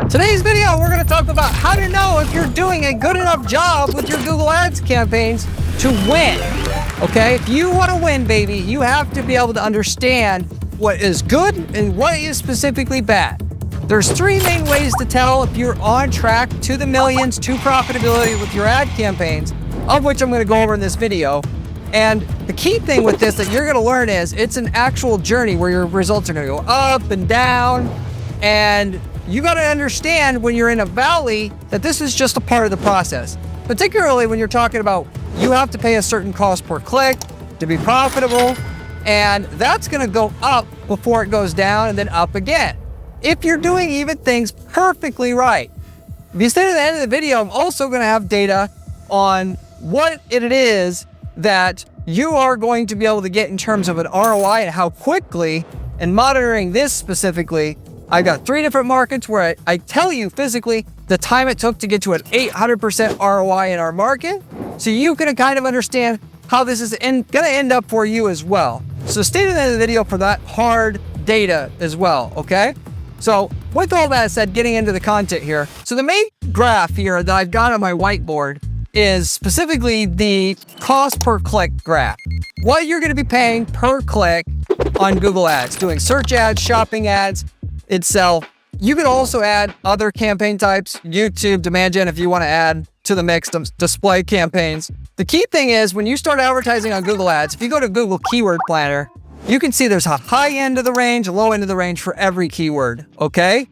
Today's video, we're going to talk about how to know if you're doing a good enough job with your Google Ads campaigns to win. Okay, if you want to win, baby, you have to be able to understand what is good and what is specifically bad. There's three main ways to tell if you're on track to the millions, to profitability with your ad campaigns, of which I'm going to go over in this video. And the key thing with this that you're going to learn is it's an actual journey where your results are going to go up and down. And you got to understand when you're in a valley that this is just a part of the process, particularly when you're talking about you have to pay a certain cost per click to be profitable. And that's going to go up before it goes down and then up again. If you're doing even things perfectly right. If you stay to the end of the video, I'm also going to have data on what it is that you are going to be able to get in terms of an ROI and how quickly, and monitoring this specifically, I got 3 different markets where I tell you physically the time it took to get to an 800% ROI in our market. So you can kind of understand how this is going to end up for you as well. So stay to the end of the video for that hard data as well, okay? So with all that said, getting into the content here. So the main graph here that I've got on my whiteboard is specifically the cost per click graph. What you're going to be paying per click on Google Ads, doing search ads, shopping ads itself. You can also add other campaign types, YouTube, demand gen if you want to add to the mix, display campaigns. The key thing is when you start advertising on Google Ads, if you go to Google Keyword Planner, you can see there's a high end of the range, a low end of the range for every keyword, okay?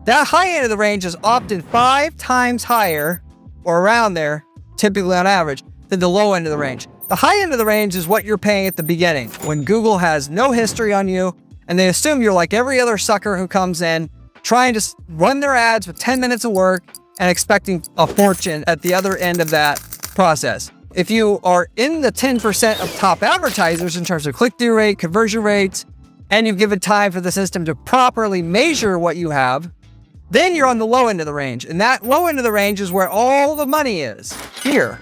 That high end of the range is often 5 times higher or around there, typically on average, than the low end of the range. The high end of the range is what you're paying at the beginning when Google has no history on you and they assume you're like every other sucker who comes in trying to run their ads with 10 minutes of work and expecting a fortune at the other end of that process. If you are in the 10% of top advertisers in terms of click-through rate, conversion rates, and you've given time for the system to properly measure what you have, then you're on the low end of the range. And that low end of the range is where all the money is, here.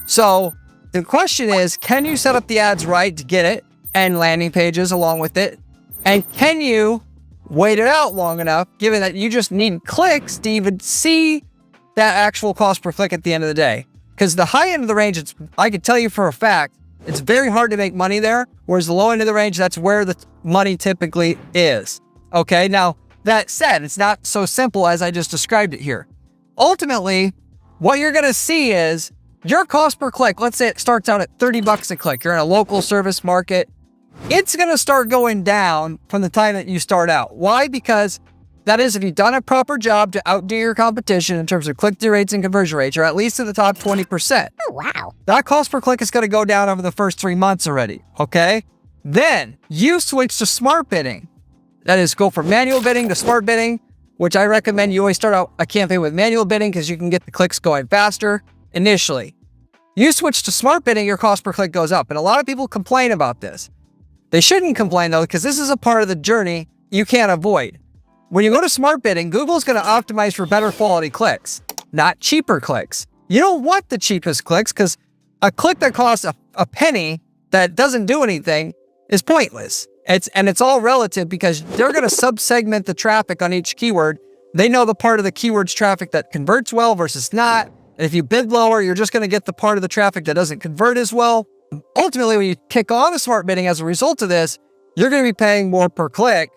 So the question is, can you set up the ads right to get it and landing pages along with it? And can you wait it out long enough, given that you just need clicks to even see that actual cost per click at the end of the day? Because the high end of the range, I can tell you for a fact, it's very hard to make money there, whereas the low end of the range, that's where the money typically is. Okay, now that said, it's not so simple as I just described it here. Ultimately, what you're going to see is your cost per click, let's say it starts out at $30 a click. You're in a local service market. It's going to start going down from the time that you start out. Why? Because that is, if you've done a proper job to outdo your competition in terms of click-through rates and conversion rates, you're at least in the top 20%. Oh, wow. That cost per click is going to go down over the first 3 months already, okay? Then you switch to smart bidding. That is, go from manual bidding to smart bidding, which I recommend you always start out a campaign with manual bidding because you can get the clicks going faster initially. You switch to smart bidding, your cost per click goes up. And a lot of people complain about this. They shouldn't complain though, because this is a part of the journey you can't avoid. When you go to smart bidding, Google's going to optimize for better quality clicks, not cheaper clicks. You don't want the cheapest clicks because a click that costs a penny that doesn't do anything is pointless. It's all relative because they're going to sub-segment the traffic on each keyword. They know the part of the keyword's traffic that converts well versus not. And if you bid lower, you're just going to get the part of the traffic that doesn't convert as well. Ultimately, when you kick on the smart bidding as a result of this, you're going to be paying more per click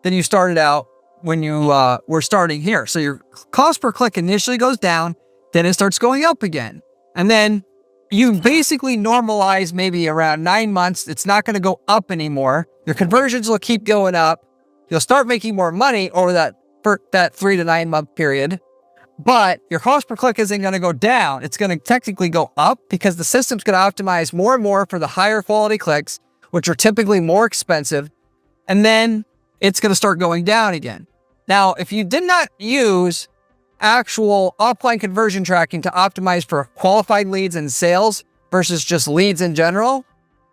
than you started out when you were starting here. So your cost per click initially goes down, then it starts going up again. And then you basically normalize maybe around 9 months. It's not going to go up anymore. Your conversions will keep going up. You'll start making more money over that 3 to 9 month period. But your cost per click isn't going to go down. It's going to technically go up because the system's going to optimize more and more for the higher quality clicks, which are typically more expensive. And then it's going to start going down again. Now, if you did not use actual offline conversion tracking to optimize for qualified leads and sales versus just leads in general,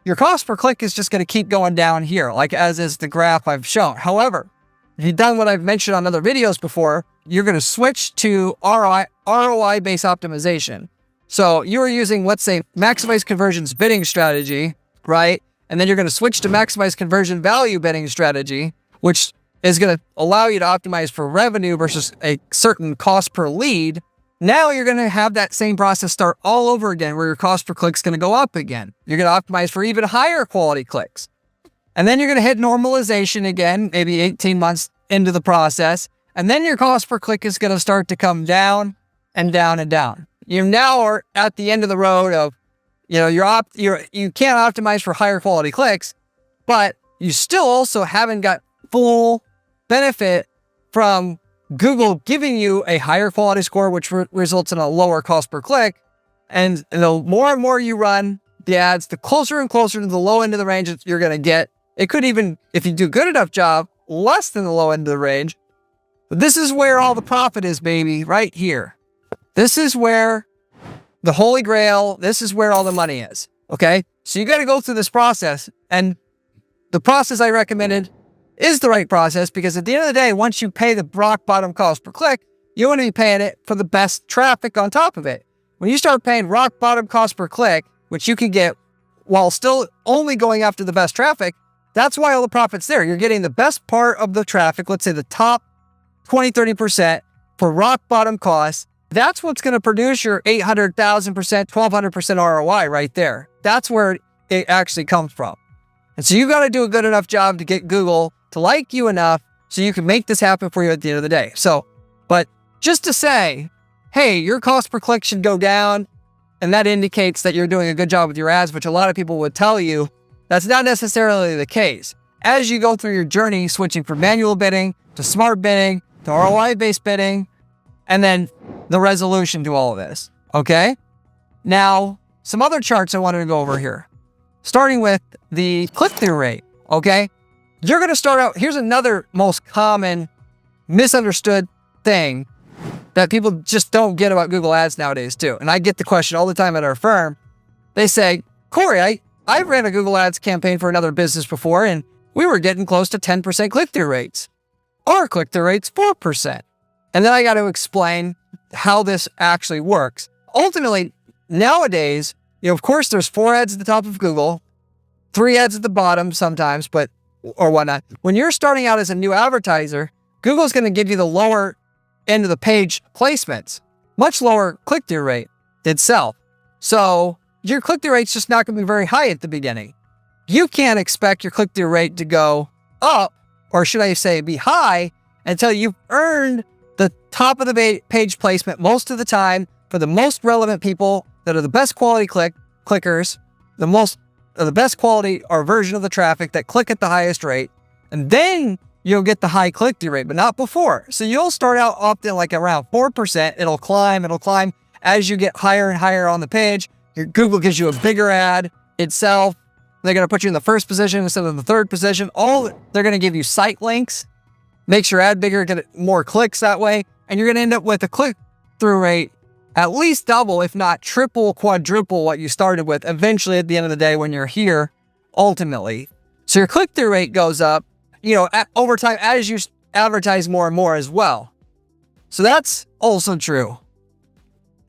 your cost per click is just going to keep going down here, like as is the graph I've shown. However, if you've done what I've mentioned on other videos before, you're going to switch to ROI-based optimization. So you are using, let's say, maximize conversions bidding strategy, right? And then you're going to switch to maximize conversion value bidding strategy, which is going to allow you to optimize for revenue versus a certain cost per lead, now you're going to have that same process start all over again where your cost per click is going to go up again. You're going to optimize for even higher quality clicks. And then you're going to hit normalization again, maybe 18 months into the process. And then your cost per click is going to start to come down and down and down. You now are at the end of the road of, you can't optimize for higher quality clicks, but you still also haven't got full benefit from Google giving you a higher quality score, which results in a lower cost per click. And the more and more you run the ads, the closer and closer to the low end of the range that you're going to get. It could even, if you do a good enough job, less than the low end of the range. But this is where all the profit is, baby, right here. This is where the holy grail, this is where all the money is, okay? So you got to go through this process, and the process I recommended is the right process, because at the end of the day, once you pay the rock bottom cost per click, you want to be paying it for the best traffic on top of it. When you start paying rock bottom cost per click, which you can get while still only going after the best traffic, that's why all the profit's there. You're getting the best part of the traffic, let's say the top 20, 30% for rock bottom costs. That's what's going to produce your 800,000%, 1,200% ROI right there. That's where it actually comes from. And so you got to do a good enough job to get Google to like you enough so you can make this happen for you at the end of the day. So, but just to say, hey, your cost per click should go down, and that indicates that you're doing a good job with your ads, which a lot of people would tell you, that's not necessarily the case. As you go through your journey, switching from manual bidding to smart bidding to ROI-based bidding, and then the resolution to all of this, okay? Now, some other charts I wanted to go over here. Starting with the click-through rate, okay? You're going to start out, here's another most common misunderstood thing that people just don't get about Google Ads nowadays too. And I get the question all the time at our firm. They say, Corey, I ran a Google Ads campaign for another business before, and we were getting close to 10% click-through rates. Our click-through rate's 4%. And then I got to explain how this actually works. Ultimately, nowadays, of course, there's 4 ads at the top of Google, 3 ads at the bottom sometimes, or whatnot. When you're starting out as a new advertiser, Google's going to give you the lower end of the page placements, much lower click-through rate itself. So your click-through rate's just not going to be very high at the beginning. You can't expect your click-through rate to go up, or should I say be high, until you've earned the top of the page placement most of the time for the most relevant people that are the best quality clickers, the best quality or version of the traffic that click at the highest rate, and then you'll get the high click-through rate, but not before. So you'll start out often like around 4%. It'll climb as you get higher and higher on the page. Google gives you a bigger ad itself. They're going to put you in the first position instead of the third position. They're going to give you site links, makes your ad bigger, get more clicks that way, and you're going to end up with a click-through rate at least double, if not triple, quadruple what you started with eventually at the end of the day when you're here, ultimately. So your click-through rate goes up, over time as you advertise more and more as well. So that's also true.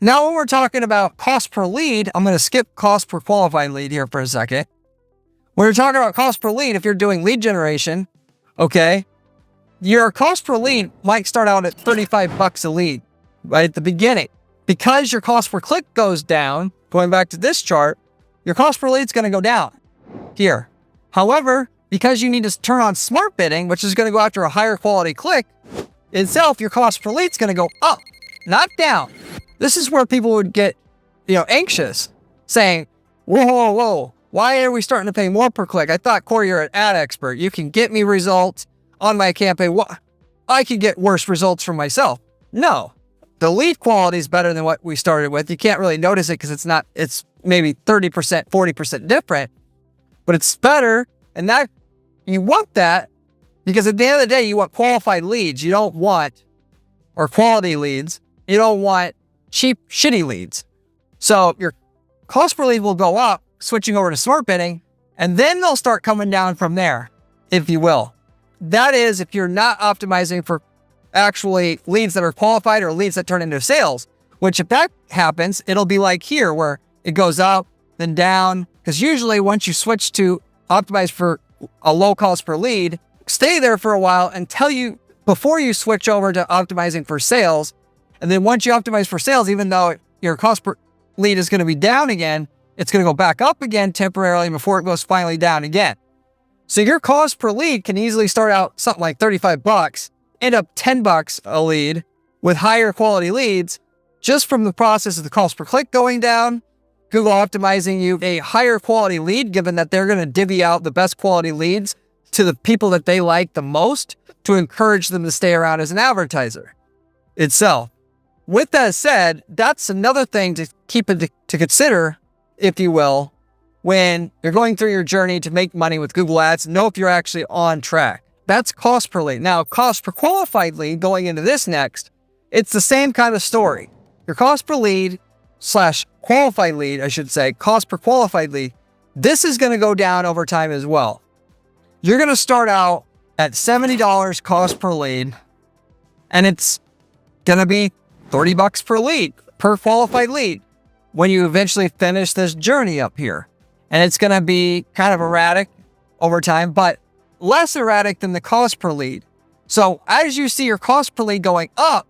Now, when we're talking about cost per lead, I'm going to skip cost per qualified lead here for a second. When we're talking about cost per lead, if you're doing lead generation, okay, your cost per lead might start out at $35 a lead right at the beginning. Because your cost per click goes down, going back to this chart, your cost per lead is going to go down here. However, because you need to turn on smart bidding, which is going to go after a higher quality click itself, your cost per lead is going to go up, not down. This is where people would get, anxious, saying, whoa, why are we starting to pay more per click? I thought, Corey, you're an ad expert. You can get me results on my campaign. I could get worse results for myself. No. The lead quality is better than what we started with. You can't really notice it because it's maybe 30%, 40% different, but it's better. And that you want that because at the end of the day, you want qualified leads. You don't want, or quality leads. You don't want cheap, shitty leads. So your cost per lead will go up, switching over to smart bidding, and then they'll start coming down from there, if you will. That is, if you're not optimizing for actually leads that are qualified or leads that turn into sales, which if that happens, it'll be like here where it goes up, then down. Because usually once you switch to optimize for a low cost per lead, stay there for a while until before you switch over to optimizing for sales. And then once you optimize for sales, even though your cost per lead is going to be down again, it's going to go back up again temporarily before it goes finally down again. So your cost per lead can easily start out something like $35, end up $10 a lead with higher quality leads, just from the process of the cost per click going down, Google optimizing you a higher quality lead, given that they're going to divvy out the best quality leads to the people that they like the most to encourage them to stay around as an advertiser itself. With that said, that's another thing to keep to consider, if you will, when you're going through your journey to make money with Google Ads. Know if you're actually on track. That's cost per lead. Now, cost per qualified lead, going into this next, it's the same kind of story. Your cost per lead / qualified lead, I should say, cost per qualified lead, this is going to go down over time as well. You're going to start out at $70 cost per lead, and it's going to be $30 per lead, per qualified lead, when you eventually finish this journey up here. And it's going to be kind of erratic over time, but less erratic than the cost per lead. So as you see your cost per lead going up,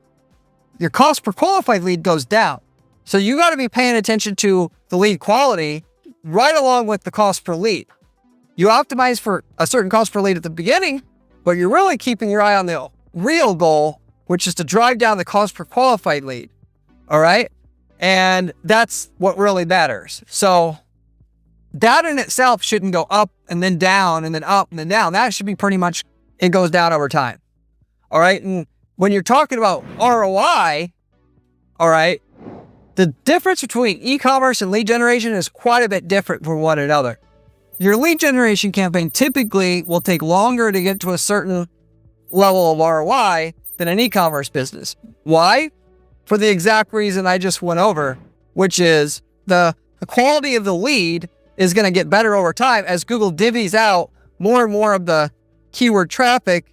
your cost per qualified lead goes down. So you got to be paying attention to the lead quality right along with the cost per lead. You optimize for a certain cost per lead at the beginning, but you're really keeping your eye on the real goal, which is to drive down the cost per qualified lead. All right. And that's what really matters. So that in itself shouldn't go up and then down and then up and then down. That should be pretty much, it goes down over time. All right. And when you're talking about ROI, all right, the difference between e-commerce and lead generation is quite a bit different from one another. Your lead generation campaign typically will take longer to get to a certain level of ROI than an e-commerce business. Why? For the exact reason I just went over, which is the quality of the lead is going to get better over time as Google divvies out more and more of the keyword traffic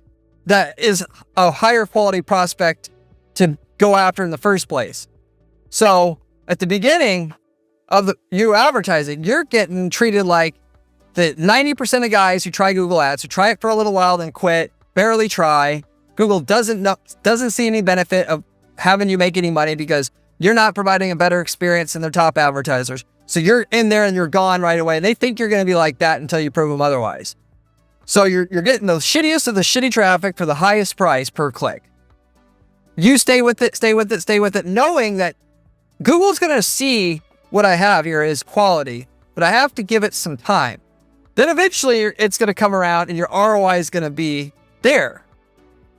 that is a higher quality prospect to go after in the first place. So at the beginning of you advertising, you're getting treated like the 90% of guys who try Google Ads, who try it for a little while, then quit, barely try. Google doesn't see any benefit of having you make any money because you're not providing a better experience than their top advertisers. So you're in there and you're gone right away. And they think you're going to be like that until you prove them otherwise. So you're getting the shittiest of the shitty traffic for the highest price per click. You stay with it, knowing that Google's going to see what I have here is quality, but I have to give it some time. Then eventually it's going to come around and your ROI is going to be there.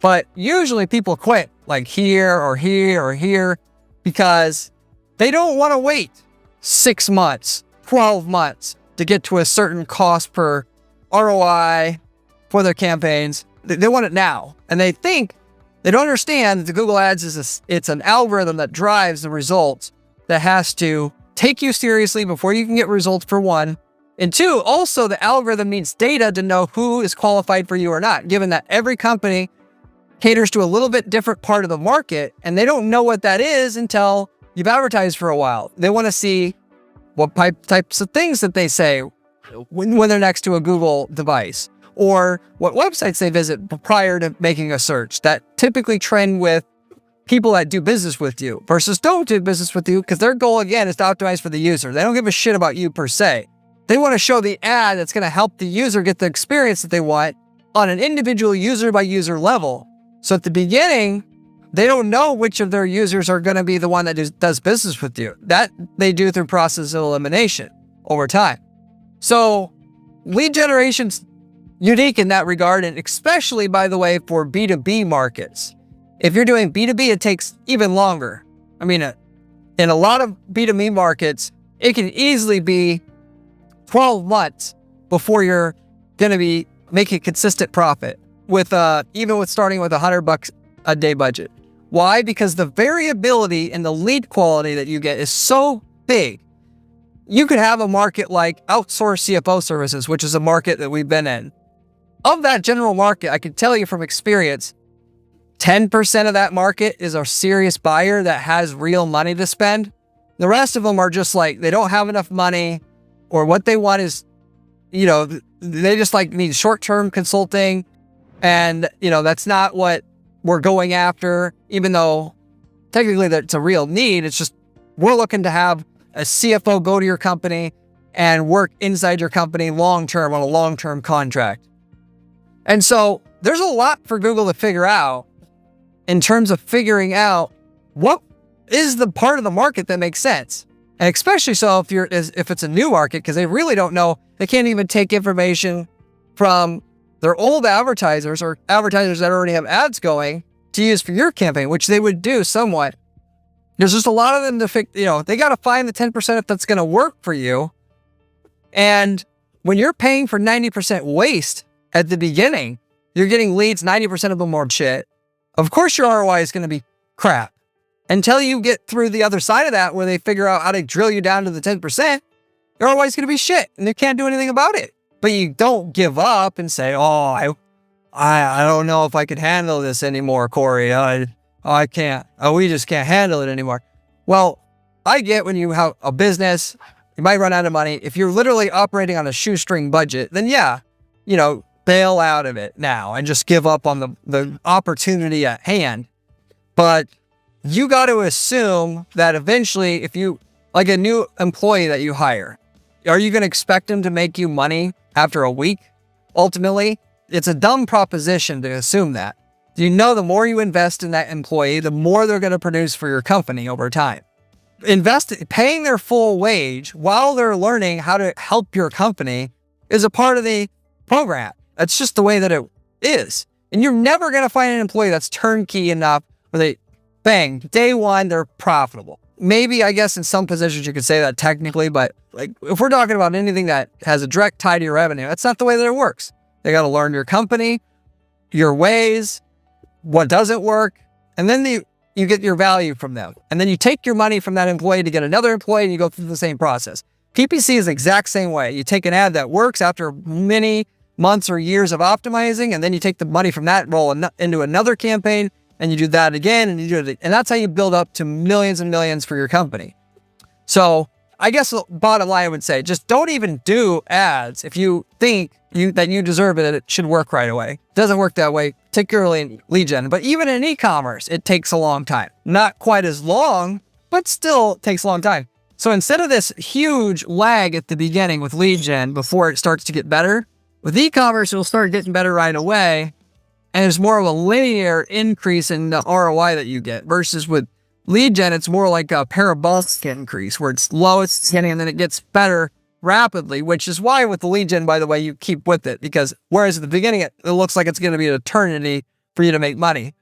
But usually people quit like here or here or here because they don't want to wait 6 months, 12 months to get to a certain cost per ROI for their campaigns. They want it now. And they don't understand that the Google Ads it's an algorithm that drives the results that has to take you seriously before you can get results, for one. And two, also the algorithm needs data to know who is qualified for you or not, given that every company caters to a little bit different part of the market, and they don't know what that is until you've advertised for a while. They want to see what types of things that they say when they're next to a Google device, or what websites they visit prior to making a search that typically trend with people that do business with you versus don't do business with you, because their goal, again, is to optimize for the user. They don't give a shit about you per se. They want to show the ad that's going to help the user get the experience that they want on an individual user by user level. So at the beginning, they don't know which of their users are going to be the one that does business with you. That they do through process of elimination over time. So lead generation's unique in that regard, and especially, by the way, for B2B markets. If you're doing B2B, it takes even longer. I mean, in a lot of B2B markets, it can easily be 12 months before you're going to be making consistent profit with even with starting with $100 a day budget. Why? Because the variability in the lead quality that you get is so big. You could have a market like outsourced CFO services, which is a market that we've been in. Of that general market, I can tell you from experience, 10% of that market is a serious buyer that has real money to spend. The rest of them are just like, they don't have enough money, or what they want is, they just like need short-term consulting, And, that's not what we're going after, even though technically that's a real need. It's just, we're looking to have a CFO go to your company and work inside your company long-term on a long-term contract. And so there's a lot for Google to figure out in terms of figuring out what is the part of the market that makes sense. And especially so if it's a new market, because they really don't know. They can't even take information from their old advertisers or advertisers that already have ads going to use for your campaign, which they would do somewhat. There's just a lot of them to fix, they got to find the 10% if that's going to work for you. And when you're paying for 90% waste at the beginning, you're getting leads, 90% of them are shit. Of course, your ROI is going to be crap. Until you get through the other side of that, where they figure out how to drill you down to the 10%, your ROI is going to be shit, and they can't do anything about it. But you don't give up and say, "Oh, I don't know if I can handle this anymore, Corey. I can't. We just can't handle it anymore." Well, I get when you have a business, you might run out of money. If you're literally operating on a shoestring budget, then yeah, bail out of it now and just give up on the opportunity at hand. But you got to assume that eventually, if you, like a new employee that you hire, are you going to expect them to make you money after a week? Ultimately, it's a dumb proposition to assume that. The more you invest in that employee, the more they're going to produce for your company over time. Paying their full wage while they're learning how to help your company is a part of the program. That's just the way that it is. And you're never going to find an employee that's turnkey enough where bang, day one, they're profitable. Maybe, I guess, in some positions you could say that technically, but like if we're talking about anything that has a direct tie to your revenue, that's not the way that it works. They got to learn your company, your ways, what doesn't work, and then you get your value from them. And then you take your money from that employee to get another employee, and you go through the same process. PPC is the exact same way. You take an ad that works after many months or years of optimizing, and then you take the money from that role into another campaign, and you do that again, and you do it. And that's how you build up to millions and millions for your company. So I guess the bottom line I would say, just don't even do ads if you think that you deserve it and it should work right away. It doesn't work that way, particularly in lead gen. But even in e-commerce, it takes a long time. Not quite as long, but still takes a long time. So instead of this huge lag at the beginning with lead gen before it starts to get better, with e-commerce, it'll start getting better right away. And it's more of a linear increase in the ROI that you get versus with lead gen, it's more like a parabolic increase where it's lowest beginning and then it gets better rapidly, which is why with the lead gen, by the way, you keep with it, because whereas at the beginning, it looks like it's going to be an eternity for you to make money.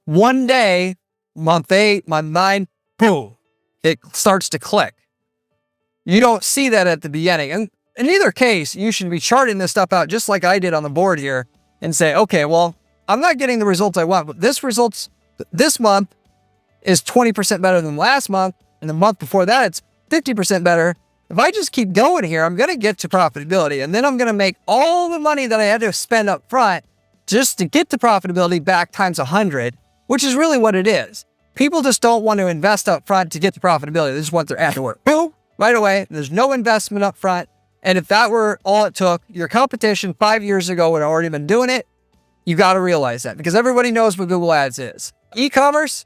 One day, month 8, month 9, boom, it starts to click. You don't see that at the beginning. And in either case, you should be charting this stuff out just like I did on the board here and say, okay, well, I'm not getting the results I want, but this month is 20% better than last month. And the month before that, it's 50% better. If I just keep going here, I'm going to get to profitability. And then I'm going to make all the money that I had to spend up front just to get to profitability back times 100, which is really what it is. People just don't want to invest up front to get to profitability. They just want their ad to work. Boom, right away. There's no investment up front. And if that were all it took, your competition 5 years ago would have already been doing it. You got to realize that because everybody knows what Google Ads is. E-commerce,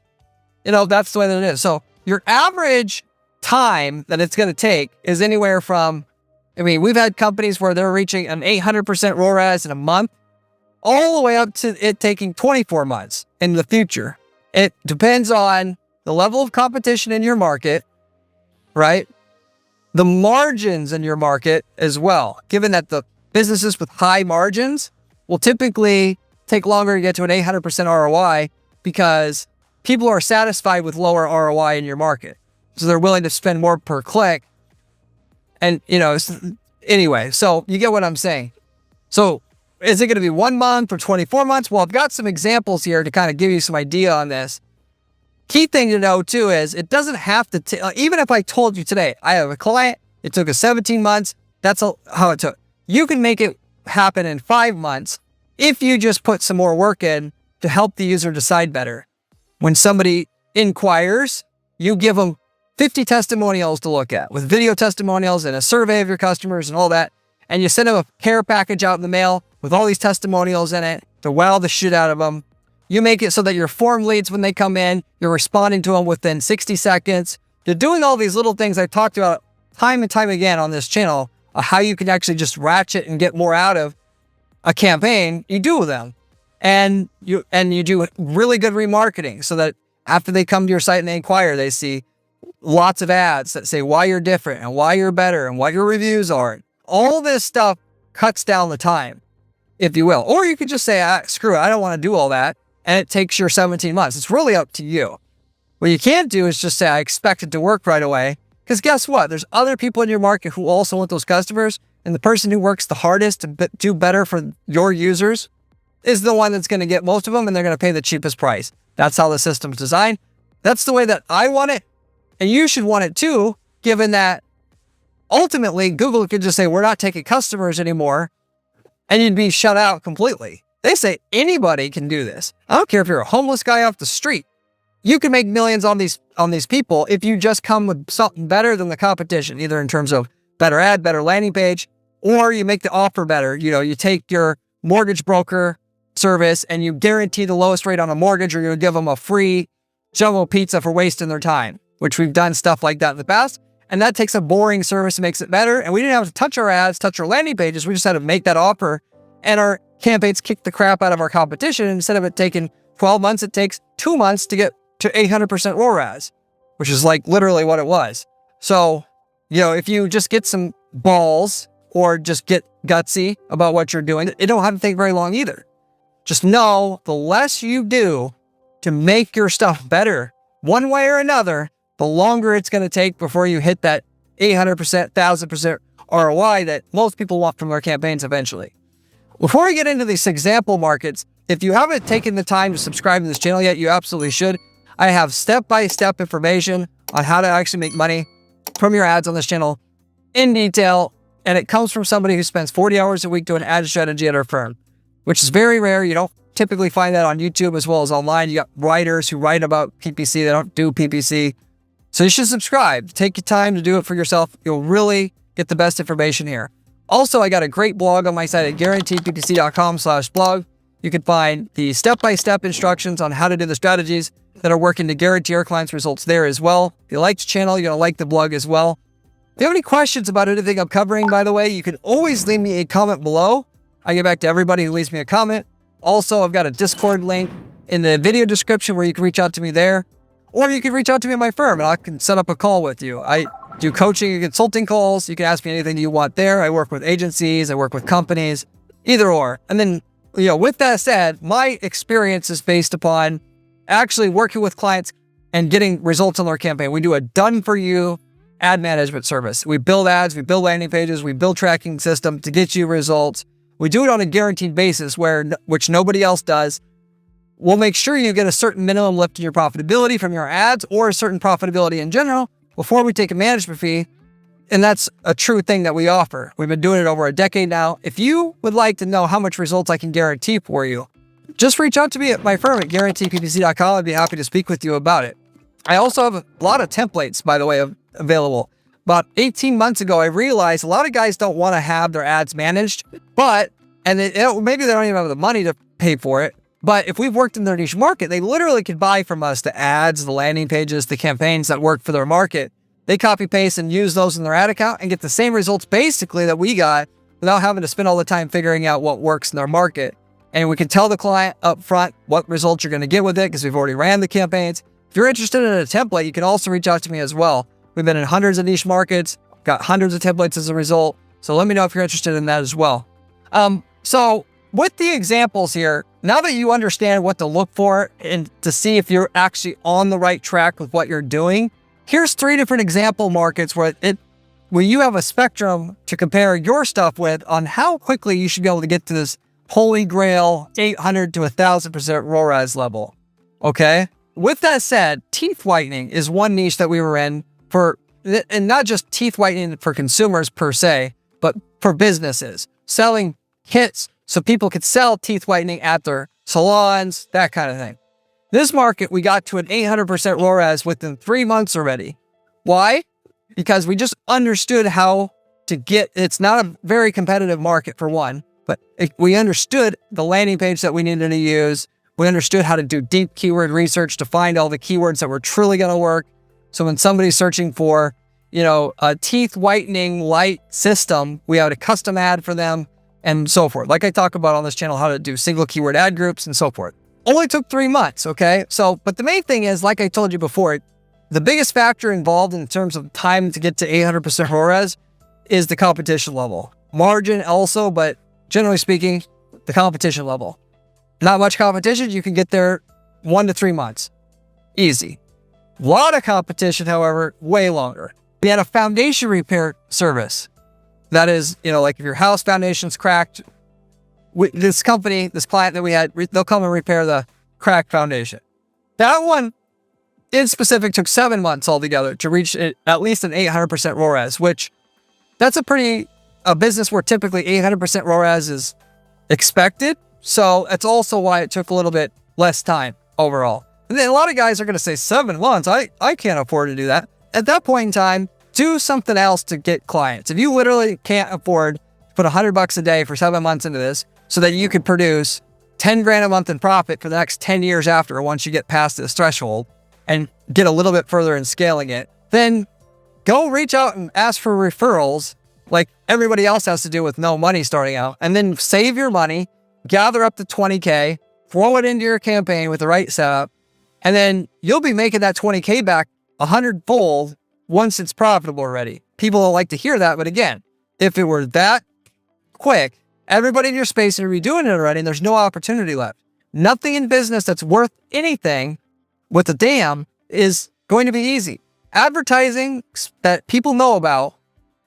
that's the way that it is. So your average time that it's going to take is anywhere from, we've had companies where they're reaching an 800% ROAS in a month, all the way up to it taking 24 months in the future. It depends on the level of competition in your market, right? The margins in your market as well, given that the businesses with high margins will typically take longer to get to an 800% ROI because people are satisfied with lower ROI in your market. So they're willing to spend more per click. And, anyway, so you get what I'm saying. So is it going to be 1 month or 24 months? Well, I've got some examples here to kind of give you some idea on this. Key thing to know too is it doesn't have to, even if I told you today, I have a client, it took us 17 months. That's how it took. You can make it happen in 5 months if you just put some more work in to help the user decide better. When somebody inquires, you give them 50 testimonials to look at with video testimonials and a survey of your customers and all that. And you send them a care package out in the mail with all these testimonials in it. to wow the shit out of them. You make it so that your form leads when they come in, you're responding to them within 60 seconds. You're doing all these little things I talked about time and time again on this channel, how you can actually just ratchet and get more out of a campaign. You do them. And you do really good remarketing so that after they come to your site and they inquire, they see lots of ads that say why you're different and why you're better and what your reviews are. All this stuff cuts down the time, if you will. Or you could just say, screw it, I don't want to do all that. And it takes your 17 months. It's really up to you. What you can't do is just say, I expect it to work right away. Because guess what? There's other people in your market who also want those customers. And the person who works the hardest to do better for your users is the one that's going to get most of them, and they're going to pay the cheapest price. That's how the system's designed. That's the way that I want it. And you should want it too, given that ultimately Google could just say, we're not taking customers anymore, and you'd be shut out completely. They say anybody can do this. I don't care if you're a homeless guy off the street. You can make millions on these people if you just come with something better than the competition, either in terms of better ad, better landing page, or you make the offer better. You know, you take your mortgage broker service and you guarantee the lowest rate on a mortgage, or you give them a free jumbo pizza for wasting their time, which we've done stuff like that in the past. And that takes a boring service and makes it better. And we didn't have to touch our ads, touch our landing pages. We just had to make that offer, and our campaigns kick the crap out of our competition. Instead of it taking 12 months, it takes 2 months to get to 800% ROAS, which is like literally what it was. So, you know, if you just get some balls or just get gutsy about what you're doing, it don't have to take very long either. Just know the less you do to make your stuff better one way or another, the longer it's going to take before you hit that 800%, 1000% ROI that most people want from their campaigns eventually. Before we get into these example markets, if you haven't taken the time to subscribe to this channel yet, you absolutely should. I have step-by-step information on how to actually make money from your ads on this channel in detail. And it comes from somebody who spends 40 hours a week doing ad strategy at our firm, which is very rare. You don't typically find that on YouTube as well as online. You got writers who write about PPC. They don't do PPC. So you should subscribe. Take your time to do it for yourself. You'll really get the best information here. Also, I got a great blog on my site at guaranteedppc.com/blog. You can find the step-by-step instructions on how to do the strategies that are working to guarantee our clients' results there as well. If you like the channel, you're going to like the blog as well. If you have any questions about anything I'm covering, by the way, you can always leave me a comment below. I get back to everybody who leaves me a comment. Also, I've got a Discord link in the video description where you can reach out to me there. Or you can reach out to me at my firm and I can set up a call with you. I do coaching and consulting calls. You can ask me anything you want there. I work with agencies. I work with companies, either or. And then, you know, with that said, my experience is based upon actually working with clients and getting results on their campaign. We do a done-for-you ad management service. We build ads, we build landing pages, we build tracking system to get you results. We do it on a guaranteed basis which nobody else does. We'll make sure you get a certain minimum lift in your profitability from your ads or a certain profitability in general before we take a management fee. And that's a true thing that we offer. We've been doing it over a decade now. If you would like to know how much results I can guarantee for you, just reach out to me at my firm at guaranteedppc.com. I'd be happy to speak with you about it. I also have a lot of templates, by the way, available. About 18 months ago, I realized a lot of guys don't want to have their ads managed, maybe they don't even have the money to pay for it. But if we've worked in their niche market, they literally could buy from us the ads, the landing pages, the campaigns that work for their market. They copy paste and use those in their ad account and get the same results basically that we got without having to spend all the time figuring out what works in their market. And we can tell the client up front what results you're going to get with it because we've already ran the campaigns. If you're interested in a template, you can also reach out to me as well. We've been in hundreds of niche markets, got hundreds of templates as a result. So let me know if you're interested in that as well. So with the examples here, now that you understand what to look for and to see if you're actually on the right track with what you're doing, here's 3 different example markets where you have a spectrum to compare your stuff with on how quickly you should be able to get to this holy grail 800 to 1000% ROAS level. Okay. With that said, teeth whitening is one niche that we were in and not just teeth whitening for consumers per se, but for businesses selling kits so people could sell teeth whitening at their salons, that kind of thing. This market, we got to an 800% ROAS within 3 months already. Why? Because we just understood how to it's not a very competitive market for one, but but we understood the landing page that we needed to use. We understood how to do deep keyword research to find all the keywords that were truly going to work. So when somebody's searching for, a teeth whitening light system, we had a custom ad for them and so forth. Like I talk about on this channel, how to do single keyword ad groups and so forth. Only took 3 months, okay? So, but the main thing is, like I told you before, the biggest factor involved in terms of time to get to 800% ROAS is the competition level. Margin also, but generally speaking, the competition level. Not much competition, you can get there 1 to 3 months. Easy. A lot of competition, however, way longer. We had a foundation repair service. That is, like if your house foundation's cracked, this company, this client that we had, they'll come and repair the cracked foundation. That one in specific took 7 months altogether to reach at least an 800% ROAS, which that's a business where typically 800% ROAS is expected. So that's also why it took a little bit less time overall. And then a lot of guys are going to say 7 months. I can't afford to do that. At that point in time, do something else to get clients. If you literally can't afford to put $100 a day for 7 months into this so that you could produce 10 grand a month in profit for the next 10 years after, once you get past this threshold and get a little bit further in scaling it, then go reach out and ask for referrals like everybody else has to do with no money starting out, and then save your money, gather up to 20K, throw it into your campaign with the right setup, and then you'll be making that 20K back 100-fold once it's profitable already. People don't like to hear that, but again, if it were that quick, everybody in your space would be doing it already, and there's no opportunity left. Nothing in business that's worth anything with a damn is going to be easy. Advertising that people know about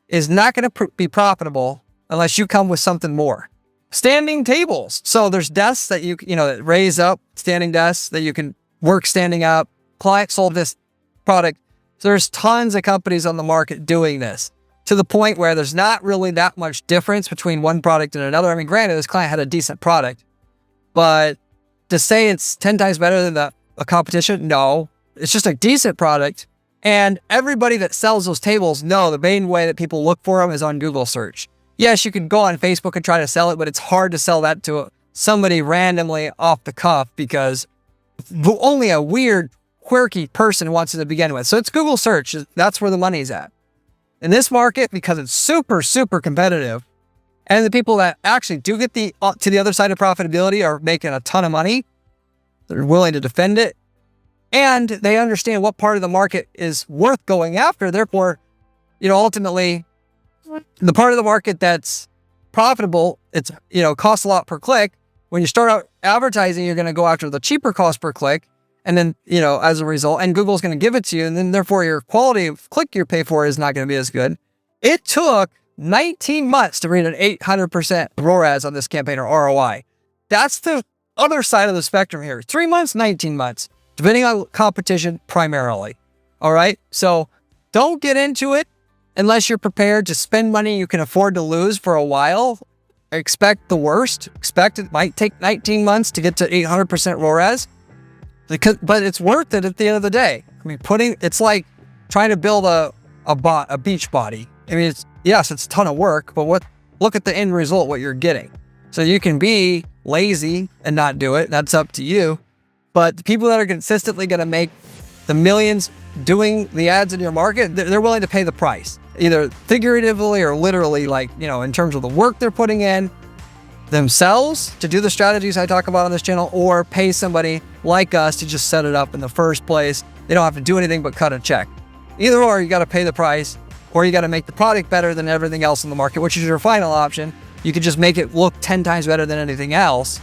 is not going to be profitable unless you come with something more. Standing tables. So there's desks that that raise up, standing desks that you can work standing up. Client sold this product. So there's tons of companies on the market doing this to the point where there's not really that much difference between one product and another. I mean, granted, this client had a decent product, but to say it's 10 times better than a competition, no, it's just a decent product. And everybody that sells those tables know the main way that people look for them is on Google search. Yes, you can go on Facebook and try to sell it, but it's hard to sell that to somebody randomly off the cuff because only a weird, quirky person wants it to begin with. So it's Google search. That's where the money's at. In this market, because it's super, super competitive, and the people that actually do get to the other side of profitability are making a ton of money, they're willing to defend it, and they understand what part of the market is worth going after. Therefore, ultimately, the part of the market that's profitable, it's, costs a lot per click. When you start out advertising, you're going to go after the cheaper cost per click. And then, as a result, and Google's going to give it to you. And then therefore your quality of click you pay for is not going to be as good. It took 19 months to reach an 800% ROAS on this campaign, or ROI. That's the other side of the spectrum here. 3 months, 19 months, depending on competition primarily. All right. So don't get into it unless you're prepared to spend money you can afford to lose for a while. Expect the worst. Expect it might take 19 months to get to 800% ROAS. But it's worth it at the end of the day. I mean, it's like trying to build a beach body. I mean, it's a ton of work, but look at the end result, what you're getting. So you can be lazy and not do it. That's up to you. But the people that are consistently going to make the millions doing the ads in your market, they're willing to pay the price, either figuratively or literally, in terms of the work they're putting in themselves to do the strategies I talk about on this channel, or pay somebody like us to just set it up in the first place. They don't have to do anything but cut a check. Either or, you got to pay the price, or you got to make the product better than everything else in the market, which is your final option. You could just make it look 10 times better than anything else,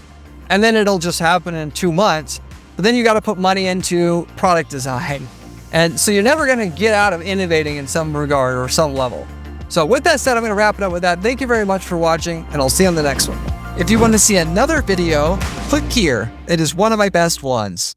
and then it'll just happen in 2 months. But then you got to put money into product design. And so you're never going to get out of innovating in some regard or some level. So with that said, I'm going to wrap it up with that. Thank you very much for watching, and I'll see you on the next one. If you want to see another video, click here. It is one of my best ones.